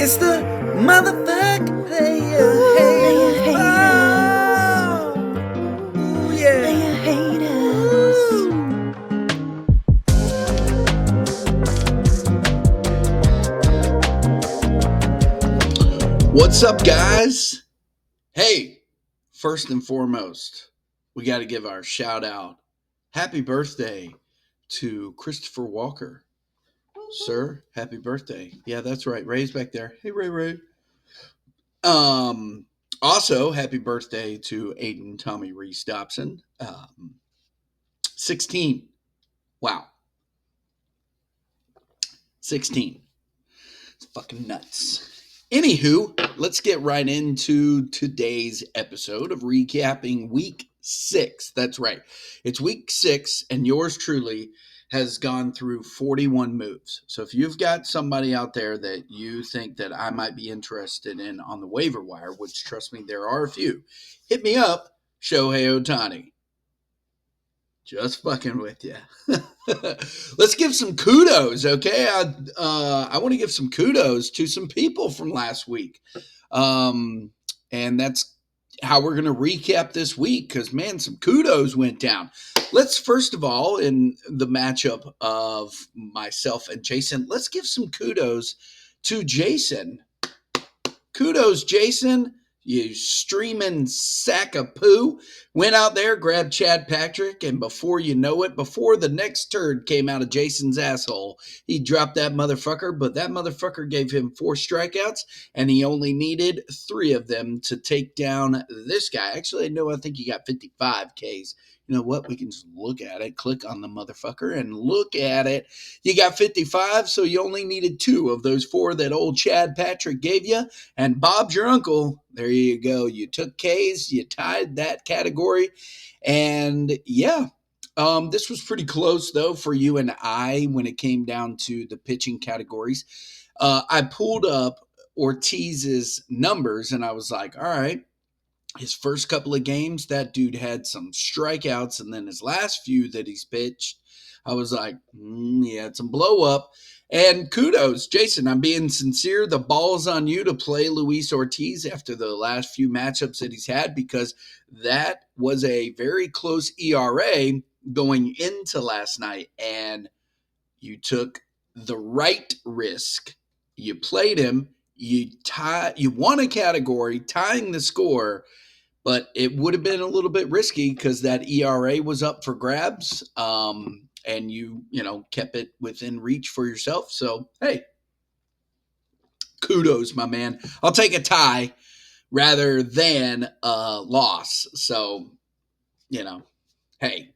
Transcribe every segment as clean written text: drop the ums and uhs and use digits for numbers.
It's the motherfucker player haters. Oh, yeah. Player haters. What's up, guys? Hey, first and foremost, we got to give our shout out. Happy birthday to Christopher Walker. Sir, happy birthday. Yeah, that's right. Ray's back there. Hey, Ray. Also, happy birthday to Aiden Tommy Reese Dobson. 16. Wow. 16. It's fucking nuts. Anywho, let's get right into today's episode of recapping week 6. That's right. It's week 6, and yours truly has gone through 41 moves. So if you've got somebody out there that you think that I might be interested in on the waiver wire, which trust me, there are a few, hit me up, Shohei Ohtani. Just fucking with you. Let's give some kudos, okay? I want to give some kudos to some people from last week. And that's how we're going to recap this week because, man, some kudos went down. Let's, first of all, in the matchup of myself and Jason, let's give some kudos to Jason. Kudos, Jason. You streaming sack of poo. Went out there, grabbed Chad Patrick, and before you know it, before the next turd came out of Jason's asshole, he dropped that motherfucker, but that motherfucker gave him 4 strikeouts, and he only needed 3 of them to take down this guy. Actually, no, I think he got 55 Ks. You know what? We can just look at it, click on the motherfucker, and look at it. You got 55, so you only needed 2 of those 4 that old Chad Patrick gave you, and Bob's your uncle. There you go. You took Ks, you tied that category, and yeah. This was pretty close, though, for you and I when it came down to the pitching categories. I pulled up Ortiz's numbers, and I was like, all right, his first couple of games, that dude had some strikeouts, and then his last few that he's pitched, I was like, he had some blow up. And kudos, Jason, I'm being sincere. The ball's on you to play Luis Ortiz after the last few matchups that he's had because that was a very close ERA going into last night, and you took the right risk. You played him. You won a category, tying the score, but it would have been a little bit risky because that ERA was up for grabs, and you kept it within reach for yourself. So, hey, kudos, my man. I'll take a tie rather than a loss. So, hey,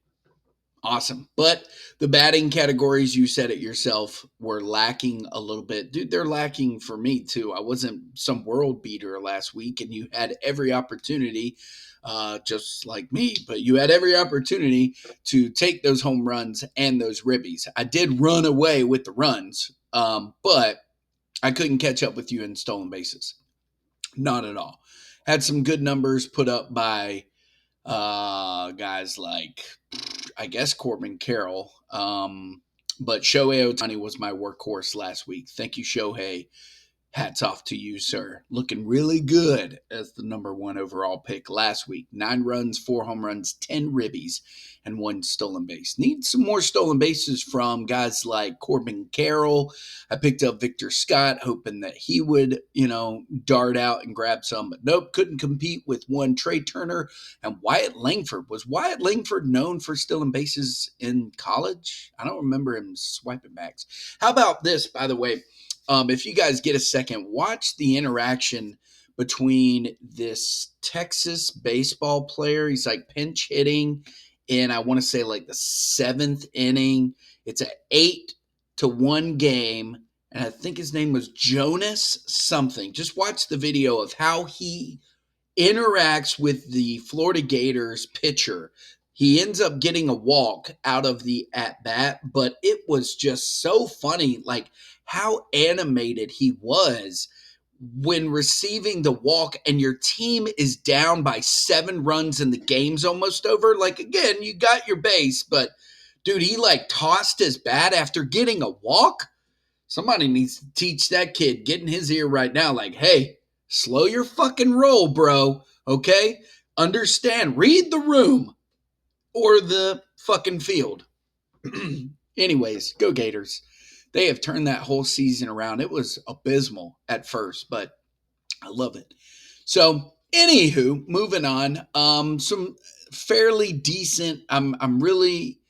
awesome. But the batting categories, you said it yourself, were lacking a little bit. Dude, they're lacking for me too. I wasn't some world beater last week, and you had every opportunity, just like me, but you had every opportunity to take those home runs and those ribbies. I did run away with the runs, but I couldn't catch up with you in stolen bases. Not at all. Had some good numbers put up by guys like, I guess, Corbin Carroll. But Shohei Ohtani was my workhorse last week. Thank you, Shohei. Hats off to you, sir. Looking really good as the number 1 overall pick last week. 9 runs, 4 home runs, 10 ribbies, and 1 stolen base. Need some more stolen bases from guys like Corbin Carroll. I picked up Victor Scott, hoping that he would, dart out and grab some. But nope, couldn't compete with one Trey Turner and Wyatt Langford. Was Wyatt Langford known for stealing bases in college? I don't remember him swiping backs. How about this, by the way? If you guys get a second, watch the interaction between this Texas baseball player. He's like pinch hitting in, I want to say, like the 7th inning. It's an 8-1 game, and I think his name was Jonas something. Just watch the video of how he interacts with the Florida Gators pitcher. He ends up getting a walk out of the at-bat, but it was just so funny, like how animated he was when receiving the walk and your team is down by 7 runs and the game's almost over. Like, again, you got your base, but dude, he like tossed his bat after getting a walk. Somebody needs to teach that kid, get in his ear right now, like, hey, slow your fucking roll, bro. Okay? Understand, read the room or the fucking field. Anyways, go Gators. They have turned that whole season around. It was abysmal at first, but I love it. So, anywho, moving on. Some fairly decent. I'm really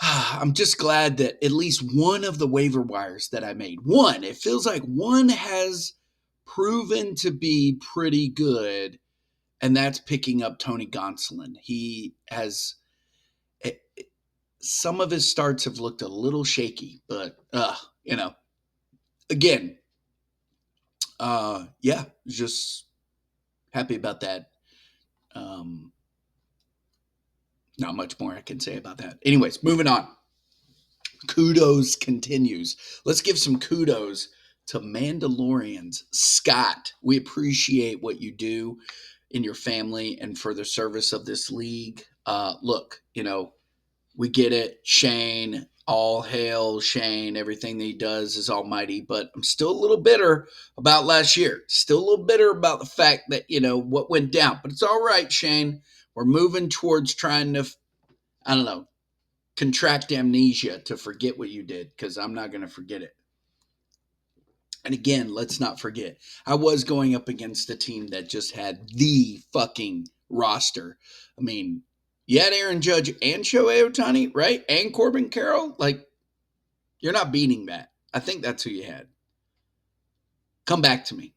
I'm just glad that at least one of the waiver wires that I made, one, it feels like one has proven to be pretty good, and that's picking up Tony Gonsolin. He has some of his starts have looked a little shaky, but you know, again, yeah, just happy about that. Um, Not much more I can say about that. Anyways, moving on. Kudos continues. Let's give some kudos to Mandalorians. Scott, we appreciate what you do in your family and for the service of this league. Look, we get it. Shane, all hail Shane. Everything that he does is almighty. But I'm still a little bitter about last year. Still a little bitter about the fact that, what went down. But it's all right, Shane. We're moving towards trying to, I don't know, contract amnesia to forget what you did, because I'm not going to forget it. And again, let's not forget, I was going up against a team that just had the fucking roster. I mean, you had Aaron Judge and Shohei Ohtani, right? And Corbin Carroll. Like, you're not beating that. I think that's who you had. Come back to me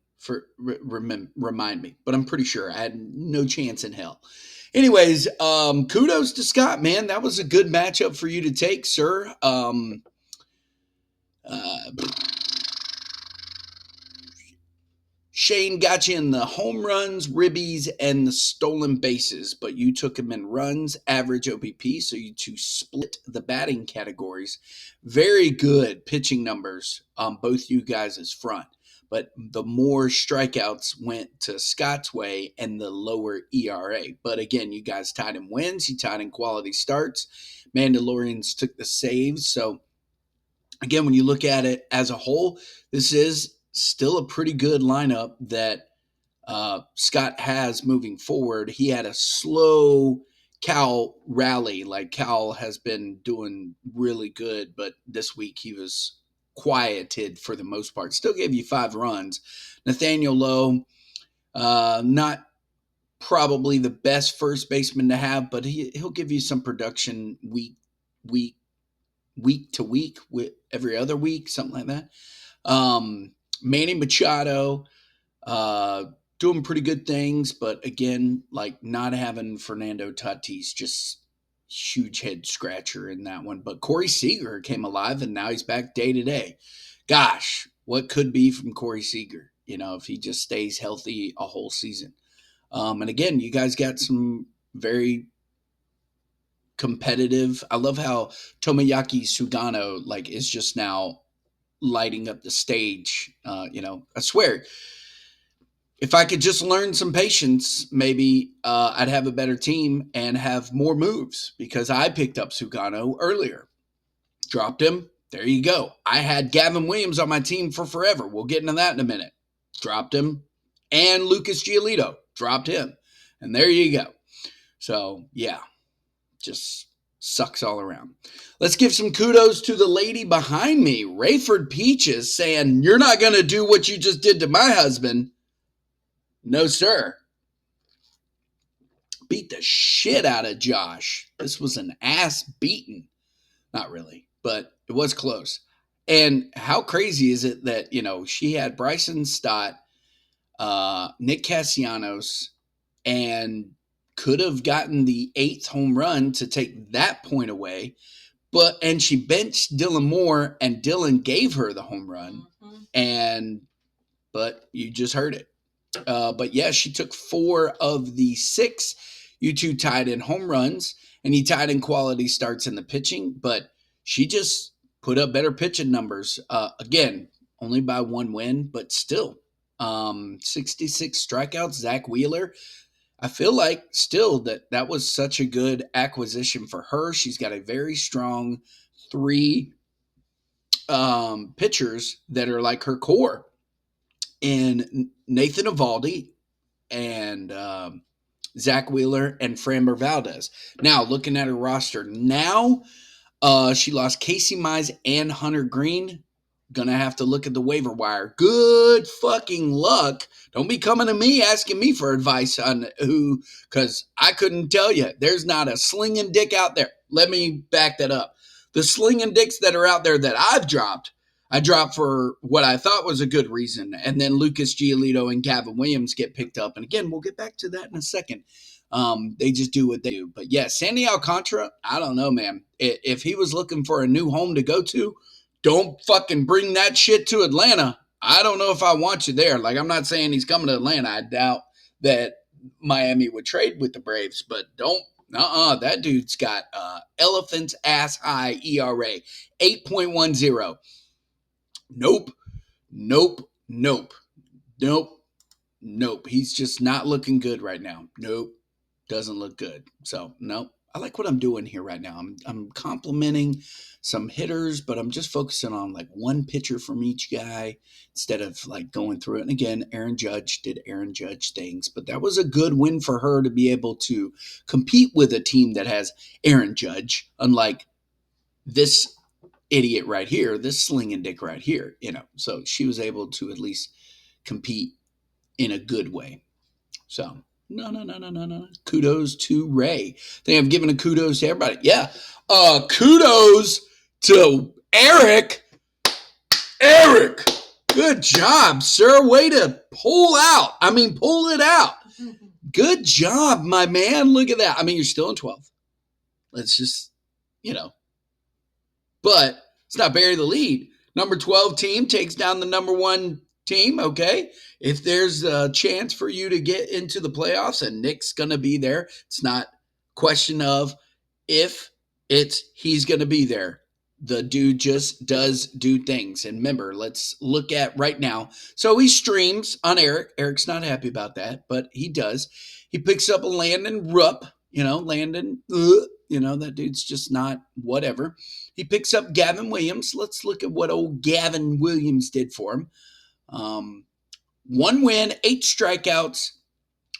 remind me, but I'm pretty sure I had no chance in hell. Anyways, kudos to Scott, man. That was a good matchup for you to take, sir. Uh, Shane got you in the home runs, ribbies, and the stolen bases, but you took him in runs, average OBP, so you two split the batting categories. Very good pitching numbers on both you guys' front, but the more strikeouts went to Scott's way and the lower ERA. But again, you guys tied in wins, you tied in quality starts. Mandalorians took the saves, so again, when you look at it as a whole, this is still a pretty good lineup that Scott has moving forward. He had a slow Cal rally. Like, Cal has been doing really good, but this week he was quieted for the most part. Still gave you 5 runs. Nathaniel Lowe, not probably the best first baseman to have, but he'll give you some production week to week, with every other week, something like that. Manny Machado, doing pretty good things, but again, like, not having Fernando Tatis, just huge head scratcher in that one. But Corey Seager came alive, and now he's back day to day. Gosh, what could be from Corey Seager, if he just stays healthy a whole season. And again, you guys got some very competitive. I love how Tomoyaki Sugano is just now lighting up the stage. I swear, if I could just learn some patience, maybe I'd have a better team and have more moves, because I picked up Sugano earlier, dropped him. There you go. I had Gavin Williams on my team for forever. We'll get into that in a minute. Dropped him. And Lucas Giolito, dropped him. And there you go. So, yeah, just sucks all around. Let's give some kudos to the lady behind me, Rayford Peaches, saying, "You're not going to do what you just did to my husband." No, sir. Beat the shit out of Josh. This was an ass beating. Not really, but it was close. And how crazy is it that, she had Bryson Stott, Nick Castellanos, and could have gotten the 8th home run to take that point away. And she benched Dylan Moore, and Dylan gave her the home run. But you just heard it. But yeah, she took 4 of the 6. You two tied in home runs, and he tied in quality starts in the pitching. But she just put up better pitching numbers. Again, only by 1 win, but still. 66 strikeouts. Zach Wheeler. I feel like still that was such a good acquisition for her. She's got a very strong 3 pitchers that are like her core in Nathan Eovaldi and Zach Wheeler and Framber Valdez. Now, looking at her roster now, she lost Casey Mize and Hunter Green. Gonna have to look at the waiver wire. Good fucking luck. Don't be coming to me asking me for advice on who, because I couldn't tell you. There's not a slinging dick out there. Let me back that up. The slinging dicks that are out there that I've dropped, I dropped for what I thought was a good reason. And then Lucas Giolito and Gavin Williams get picked up. And again, we'll get back to that in a second. They just do what they do. But yeah, Sandy Alcantara, I don't know, man. If he was looking for a new home to go to, don't fucking bring that shit to Atlanta. I don't know if I want you there. Like, I'm not saying he's coming to Atlanta. I doubt that Miami would trade with the Braves, but don't. That dude's got elephant's ass high ERA, 8.10. Nope, nope, nope, nope, nope. He's just not looking good right now. Nope. Doesn't look good. So, no, I like what I'm doing here right now. I'm complimenting some hitters, but I'm just focusing on like one pitcher from each guy instead of like going through it. And again, Aaron Judge did Aaron Judge things, but that was a good win for her to be able to compete with a team that has Aaron Judge, unlike this idiot right here, this slinging dick right here, So she was able to at least compete in a good way. So, no. Kudos to Ray. I think I've given a kudos to everybody. Yeah. Kudos to Eric. Eric, good job, sir. Way to pull it out. Good job, my man. Look at that. I mean, you're still in 12th. Let's just, but it's not bury the lead. Number 12 team takes down the number 1 team, okay? If there's a chance for you to get into the playoffs and Nick's going to be there, it's not question of if, it's he's going to be there. The dude just does do things. And remember, let's look at right now. So he streams on Eric. Eric's not happy about that, but he does. He picks up a Landon Rupp, Landon, that dude's just not whatever. He picks up Gavin Williams. Let's look at what old Gavin Williams did for him. 1 win, 8 strikeouts,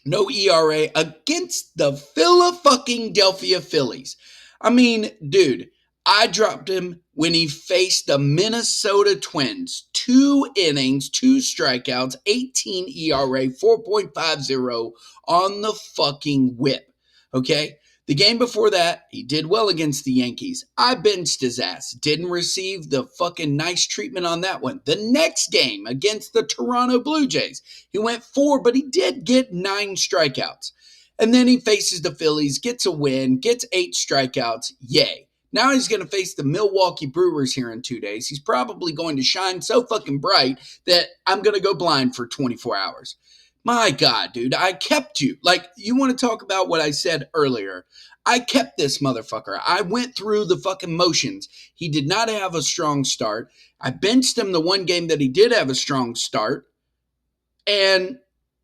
no ERA against the Philadelphia Phillies. I mean, dude, I dropped him when he faced the Minnesota Twins. 2 innings, 2 strikeouts, 18 ERA, 4.50 on the fucking whip. Okay? The game before that, he did well against the Yankees. I benched his ass. Didn't receive the fucking nice treatment on that one. The next game against the Toronto Blue Jays, he went 4, but he did get 9 strikeouts. And then he faces the Phillies, gets a win, gets 8 strikeouts. Yay. Now he's going to face the Milwaukee Brewers here in 2 days. He's probably going to shine so fucking bright that I'm going to go blind for 24 hours. My God, dude, I kept you. Like, you want to talk about what I said earlier. I kept this motherfucker. I went through the fucking motions. He did not have a strong start. I benched him the one game that he did have a strong start. And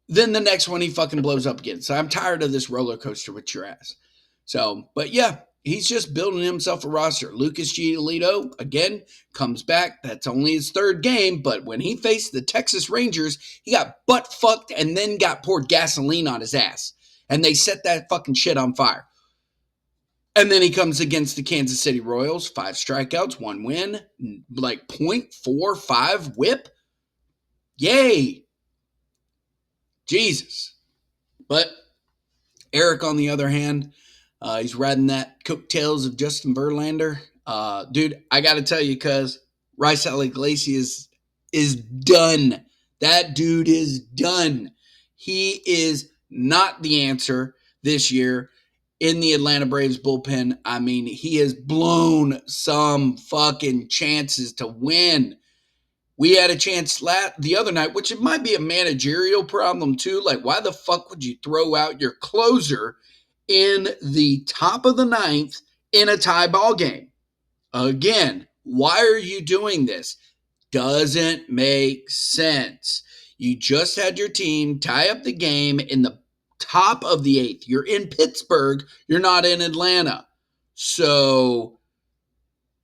then the next one he fucking blows up again. So I'm tired of this roller coaster with your ass. So, but yeah, he's just building himself a roster. Lucas Giolito, again, comes back. That's only his 3rd game, but when he faced the Texas Rangers, he got butt fucked and then got poured gasoline on his ass. And they set that fucking shit on fire. And then he comes against the Kansas City Royals, 5 strikeouts, 1 win, like 0.45 whip. Yay. Jesus. But Eric, on the other hand, he's riding that coattails of Justin Verlander. Dude, I got to tell you, cuz Raisel Iglesias is done. That dude is done. He is not the answer this year in the Atlanta Braves bullpen. I mean, he has blown some fucking chances to win. We had a chance the other night, which it might be a managerial problem too. Like, why the fuck would you throw out your closer in the top of the 9th in a tie ball game? Again, why are you doing this? Doesn't make sense. You just had your team tie up the game in the top of the 8th. You're in Pittsburgh. You're not in Atlanta. So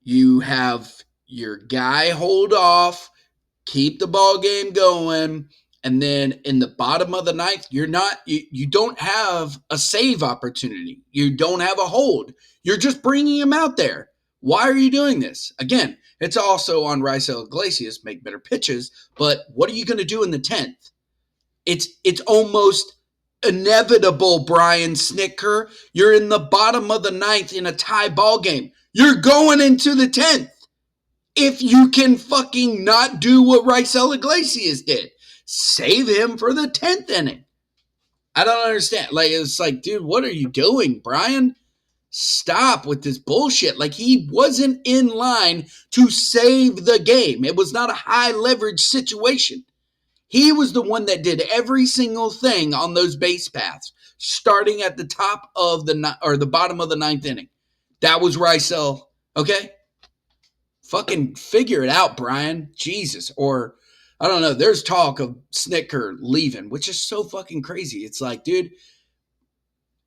you have your guy hold off, keep the ball game going, and then in the bottom of the ninth, you don't have a save opportunity. You don't have a hold. You're just bringing him out there. Why are you doing this? Again, it's also on Raisel Iglesias, make better pitches, but what are you going to do in the 10th? It's almost inevitable, Brian Snicker. You're in the bottom of the ninth in a tie ball game. You're going into the 10th. If you can fucking not do what Raisel Iglesias did, save him for the 10th inning. I don't understand. Like, it's like, dude, what are you doing, Brian? Stop with this bullshit. Like, he wasn't in line to save the game. It was not a high leverage situation. He was the one that did every single thing on those base paths, starting at the top of the bottom of the ninth inning. That was Raisel. Okay? Fucking figure it out, Brian. Jesus. Or, I don't know, there's talk of Snicker leaving, which is so fucking crazy. It's like, dude,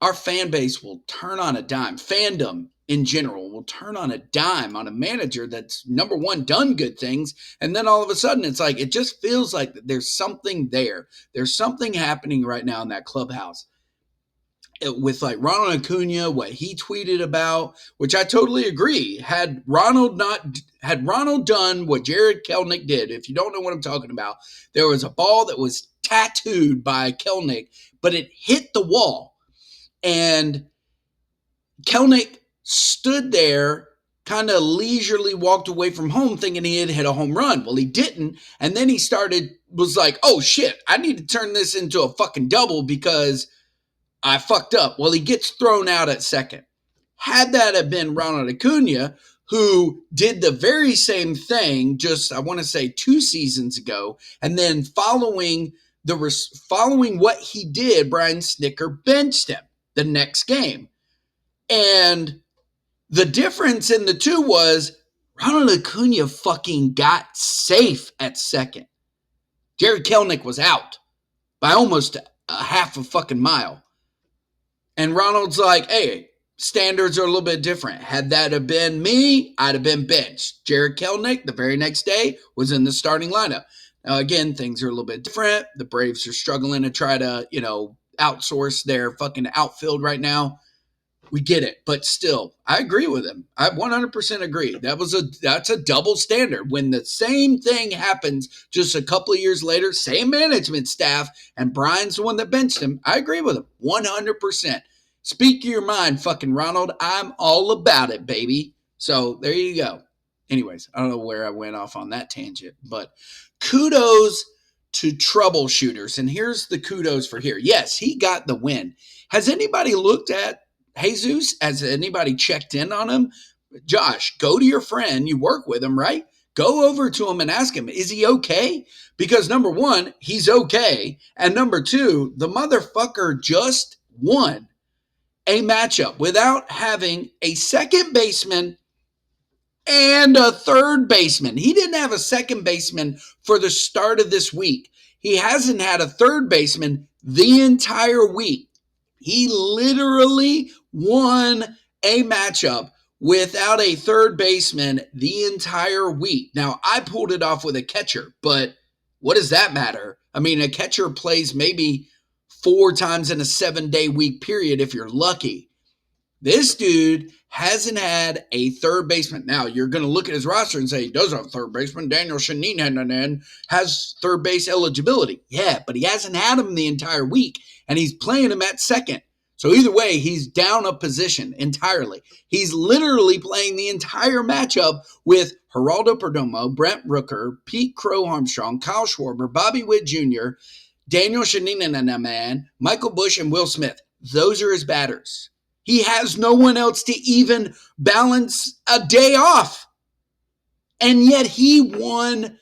our fan base will turn on a dime. Fandom in general will turn on a dime on a manager that's, number one, done good things. And then all of a sudden, it's like, it just feels like there's something there. There's something happening right now in that clubhouse. With like Ronald Acuna, what he tweeted about, which I totally agree. Had Ronald done what Jared Kelenic did, if you don't know what I'm talking about, there was a ball that was tattooed by Kelenic, but it hit the wall. And Kelenic stood there, kind of leisurely walked away from home thinking he had hit a home run. Well, he didn't. And then he was like, oh shit, I need to turn this into a fucking double because I fucked up. Well, he gets thrown out at second. Had that have been Ronald Acuna, who did the very same thing just, I want to say, 2 seasons ago, and then following what he did, Brian Snicker benched him the next game. And the difference in the two was Ronald Acuna fucking got safe at second. Jared Kelenic was out by almost a half a fucking mile. And Ronald's like, hey, standards are a little bit different. Had that have been me, I'd have been benched. Jared Kelenic, the very next day, was in the starting lineup. Now, again, things are a little bit different. The Braves are struggling to try to, outsource their fucking outfield right now. We get it. But still, I agree with him. I 100% agree. That's a double standard. When the same thing happens just a couple of years later, same management staff, and Brian's the one that benched him, I agree with him 100%. Speak your mind, fucking Ronald. I'm all about it, baby. So there you go. Anyways, I don't know where I went off on that tangent, but kudos to troubleshooters. And here's the kudos for here. Yes, he got the win. Has anybody looked at Jesus? Has anybody checked in on him? Josh, go to your friend. You work with him, right? Go over to him and ask him, is he okay? Because number one, he's okay. And number two, the motherfucker just won a matchup without having a second baseman and a third baseman. He didn't have a second baseman for the start of this week. He hasn't had a third baseman the entire week. He literally won a matchup without a third baseman the entire week. Now, I pulled it off with a catcher, but what does that matter? I mean, a catcher plays maybe 4 times in a 7-day week period if you're lucky. This dude hasn't had a third baseman. Now, you're going to look at his roster and say, he does have a third baseman. Daniel Shannon has third base eligibility. Yeah, but he hasn't had him the entire week, and he's playing him at second. So either way, he's down a position entirely. He's literally playing the entire matchup with Geraldo Perdomo, Brent Rooker, Pete Crow Armstrong, Kyle Schwarber, Bobby Witt Jr., Daniel Shannon, Michael Busch, and Will Smith. Those are his batters. He has no one else to even balance a day off. And yet he won,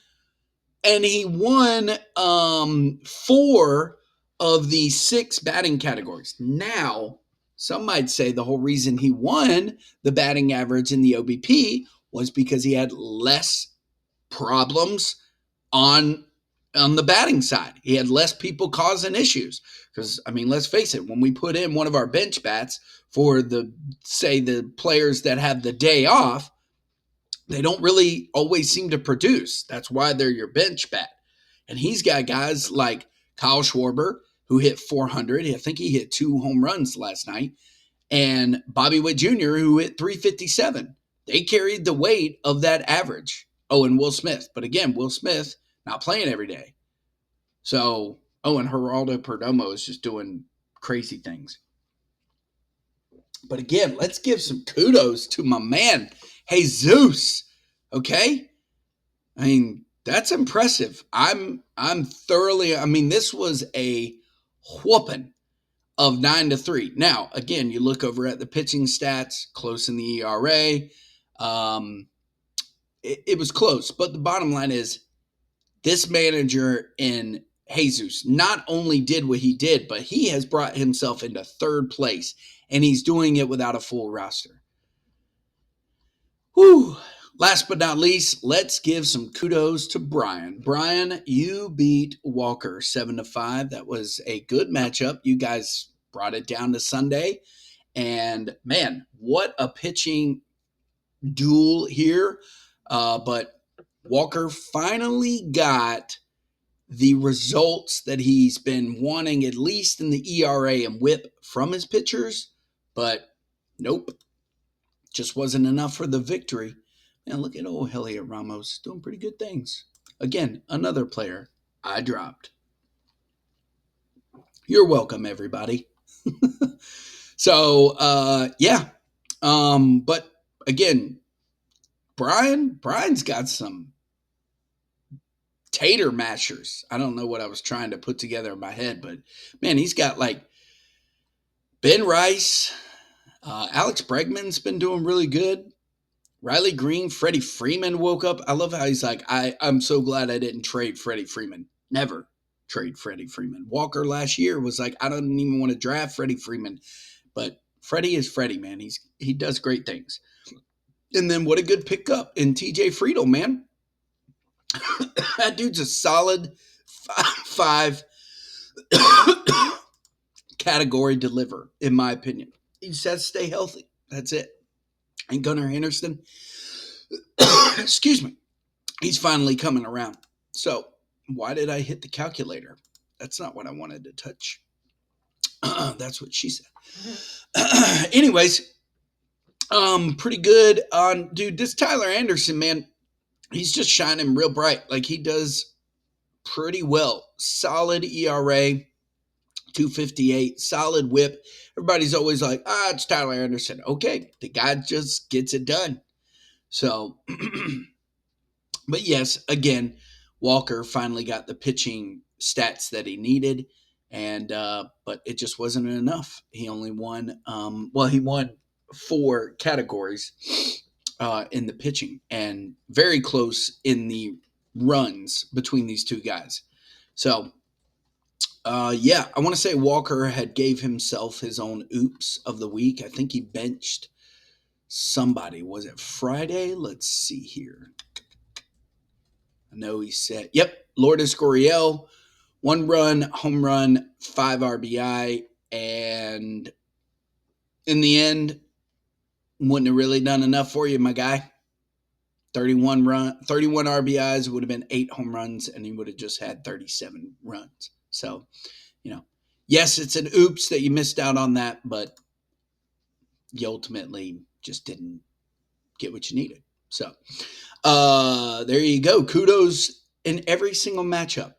and he won 4 of the 6 batting categories. Now, some might say the whole reason he won the batting average in the OBP was because he had less problems on the batting side. He had less people causing issues. Because, I mean, let's face it, when we put in one of our bench bats for the players that have the day off, they don't really always seem to produce. That's why they're your bench bat. And he's got guys like Kyle Schwarber, who hit 400. I think he hit 2 home runs last night. And Bobby Witt Jr., who hit 357. They carried the weight of that average. Oh, and Will Smith. But again, Will Smith not playing every day. So, and Geraldo Perdomo is just doing crazy things. But again, let's give some kudos to my man, Jesus. Okay? I mean, that's impressive. I'm thoroughly, this was a whooping of 9-3. Now, again, you look over at the pitching stats, close in the ERA. It was close, but the bottom line is this manager in Jesus not only did what he did, but he has brought himself into third place, and he's doing it without a full roster. Whew. Last but not least, let's give some kudos to Brian. Brian, you beat Walker 7-5. That was a good matchup. You guys brought it down to Sunday. And man, what a pitching duel here. But Walker finally got the results that he's been wanting, at least in the ERA and whip from his pitchers. But nope, just wasn't enough for the victory. And look at old Heliot Ramos doing pretty good things. Again, another player I dropped. You're welcome, everybody. So, yeah. But again, Brian's got some tater mashers. I don't know what I was trying to put together in my head, but man, he's got like Ben Rice, Alex Bregman's been doing really good. Riley Green, Freddie Freeman woke up. I love how he's like, I'm so glad I didn't trade Freddie Freeman. Never trade Freddie Freeman. Walker last year was like, I don't even want to draft Freddie Freeman. But Freddie is Freddie, man. He does great things. And then what a good pickup in TJ Friedel, man. That dude's a solid 5 category deliver, in my opinion. He just has to stay healthy. That's it. And Gunnar Henderson, excuse me, he's finally coming around. So why did I hit the calculator? That's not what I wanted to touch. That's what she said. Anyways, pretty good on, dude, this Tyler Anderson, man, he's just shining real bright. Like, he does pretty well. Solid ERA, 258, solid whip. Everybody's always like, it's Tyler Anderson. Okay, the guy just gets it done. So, but yes, again, Walker finally got the pitching stats that he needed, and but it just wasn't enough. He only won, he won 4 categories in the pitching, and very close in the runs between these two guys. So, yeah, I want to say Walker had gave himself his own oops of the week. I think he benched somebody. Was it Friday? Let's see here. I know he said, yep, Lourdes Gurriel, 1 run, home run, 5 RBI, and in the end, wouldn't have really done enough for you, my guy. 31 RBIs, would have been 8 home runs, and he would have just had 37 runs. So, yes, it's an oops that you missed out on that, but you ultimately just didn't get what you needed. So, there you go. Kudos in every single matchup.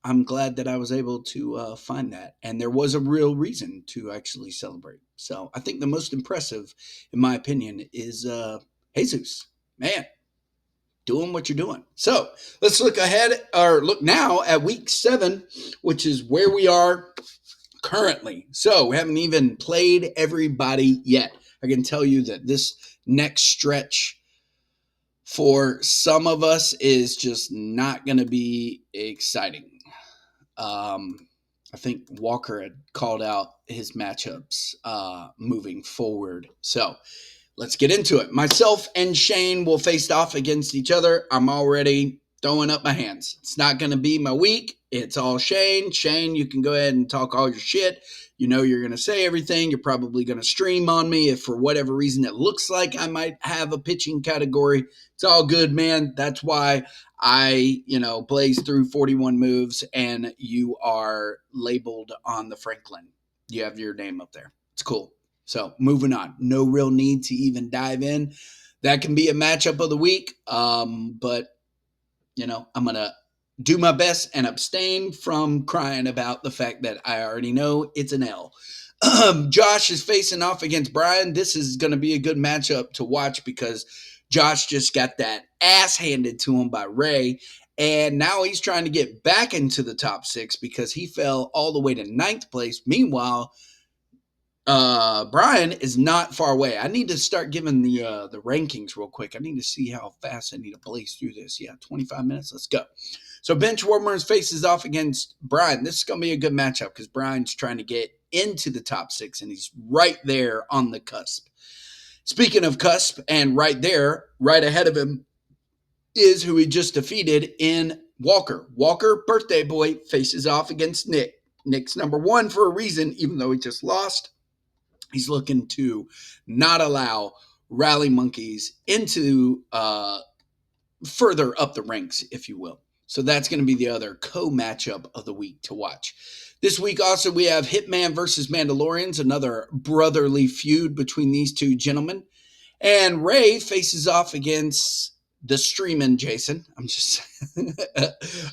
I'm glad that I was able to find that. And there was a real reason to actually celebrate. So I think the most impressive, in my opinion, is Jesus. Man, doing what you're doing. So let's look ahead, or look now at week 7, which is where we are currently. So we haven't even played everybody yet. I can tell you that this next stretch for some of us is just not going to be exciting. I think Walker had called out his matchups moving forward. So let's get into it. Myself and Shane will face off against each other. I'm already throwing up my hands. It's not going to be my week. It's all Shane. Shane, you can go ahead and talk all your shit. You know you're going to say everything. You're probably going to stream on me if for whatever reason it looks like I might have a pitching category. It's all good, man. That's why I, blaze through 41 moves and you are labeled on the Franklin. You have your name up there. It's cool. So moving on. No real need to even dive in. That can be a matchup of the week. But I'm going to do my best and abstain from crying about the fact that I already know it's an L. Josh is facing off against Brian. This is going to be a good matchup to watch because Josh just got that ass handed to him by Ray. And now he's trying to get back into the top 6 because he fell all the way to 9th place. Meanwhile, Brian is not far away. I need to start giving the rankings real quick. I need to see how fast I need to blaze through this. Yeah, 25 minutes. Let's go. So Benchwarmers faces off against Brian. This is going to be a good matchup because Brian's trying to get into the top 6, and he's right there on the cusp. Speaking of cusp, and right there, right ahead of him, is who he just defeated in Walker. Walker, birthday boy, faces off against Nick. Nick's number 1 for a reason, even though he just lost. He's looking to not allow rally monkeys into further up the ranks, if you will. So that's going to be the other co-matchup of the week to watch. This week also we have Hitman versus Mandalorians, another brotherly feud between these two gentlemen. And Ray faces off against the streaming Jason. I'm just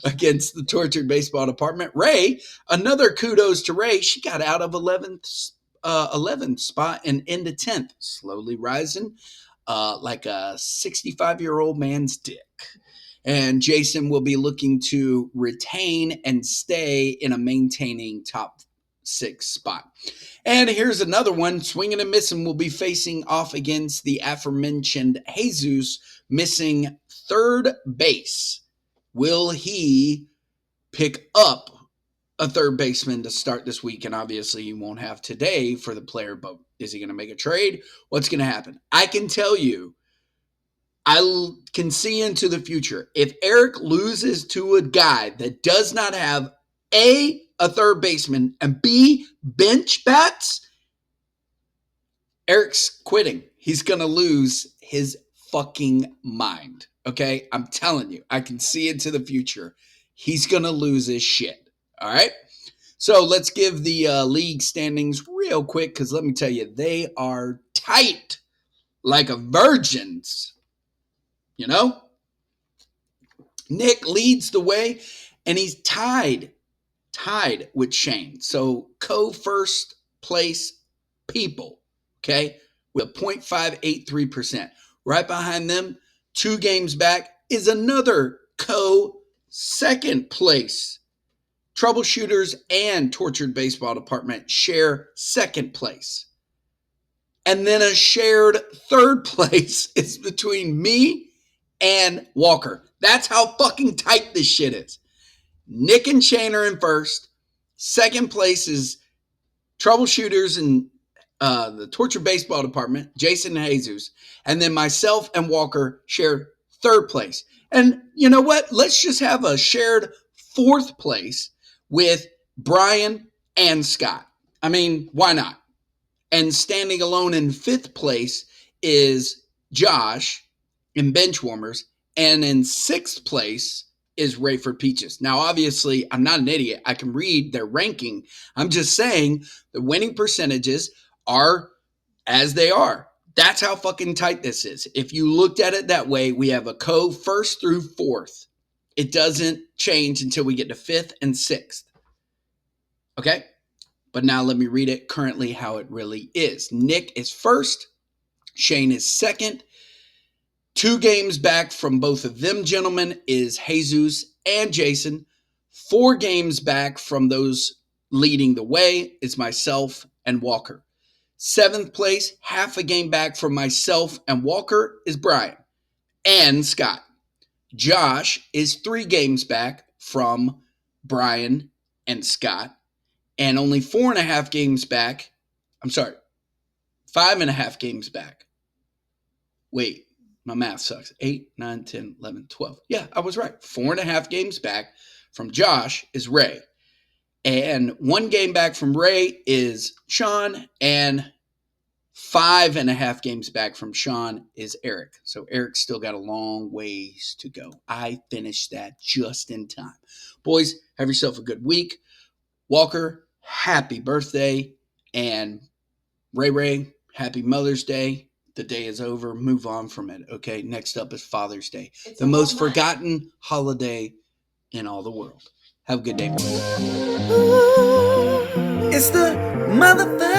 against the tortured baseball department. Ray, another kudos to Ray. She got out of 11th spot and into 10th, slowly rising like a 65-year-old man's dick. And Jason will be looking to retain and stay in a maintaining top 6 spot. And here's another one. Swinging and Missing will be facing off against the aforementioned Jesus, missing 3rd base. Will he pick up a 3rd baseman to start this week? And obviously he won't have today for the player, but is he going to make a trade? What's going to happen? I can tell you, I can see into the future. If Eric loses to a guy that does not have a 3rd baseman and B, bench bats, Eric's quitting. He's going to lose his fucking mind. Okay? I'm telling you, I can see into the future. He's going to lose his shit. All right? So let's give the league standings real quick because let me tell you, they are tight like a virgin's. You know? Nick leads the way, and he's tied with Shane. So co-first place people, okay, with a 0.583%. Right behind them, 2 games back, is another co-second place. Troubleshooters and Tortured Baseball Department share 2nd place. And then a shared 3rd place is between me and Walker. That's how fucking tight this shit is. Nick and Shane are in 1st. 2nd place is Troubleshooters and the Torture Baseball Department, Jason and Jesus. And then myself and Walker share 3rd place. And you know what? Let's just have a shared 4th place with Brian and Scott. I mean, why not? And standing alone in 5th place is Josh in Benchwarmers. And in 6th place is Rayford Peaches. Now, obviously, I'm not an idiot. I can read their ranking. I'm just saying the winning percentages are as they are. That's how fucking tight this is. If you looked at it that way, we have a co-1st through 4th. It doesn't change until we get to 5th and 6th. Okay? But now let me read it currently how it really is. Nick is 1st. Shane is 2nd. 2 games back from both of them gentlemen is Jesus and Jason. 4 games back from those leading the way is myself and Walker. 7th place, half a game back from myself and Walker is Brian and Scott. Josh is 3 games back from Brian and Scott. And only 4.5 games back. I'm sorry, 5.5 games back. Wait, my math sucks. 8, 9, 10, 11, 12. Yeah, I was right. 4.5 games back from Josh is Ray. And 1 game back from Ray is Sean. And 5.5 games back from Sean is Eric. So Eric's still got a long ways to go. I finished that just in time. Boys, have yourself a good week. Walker, happy birthday. And Ray, happy Mother's Day. The day is over. Move on from it. Okay. Next up is Father's Day. It's the most forgotten holiday in all the world. Have a good day, boys. It's the motherfucking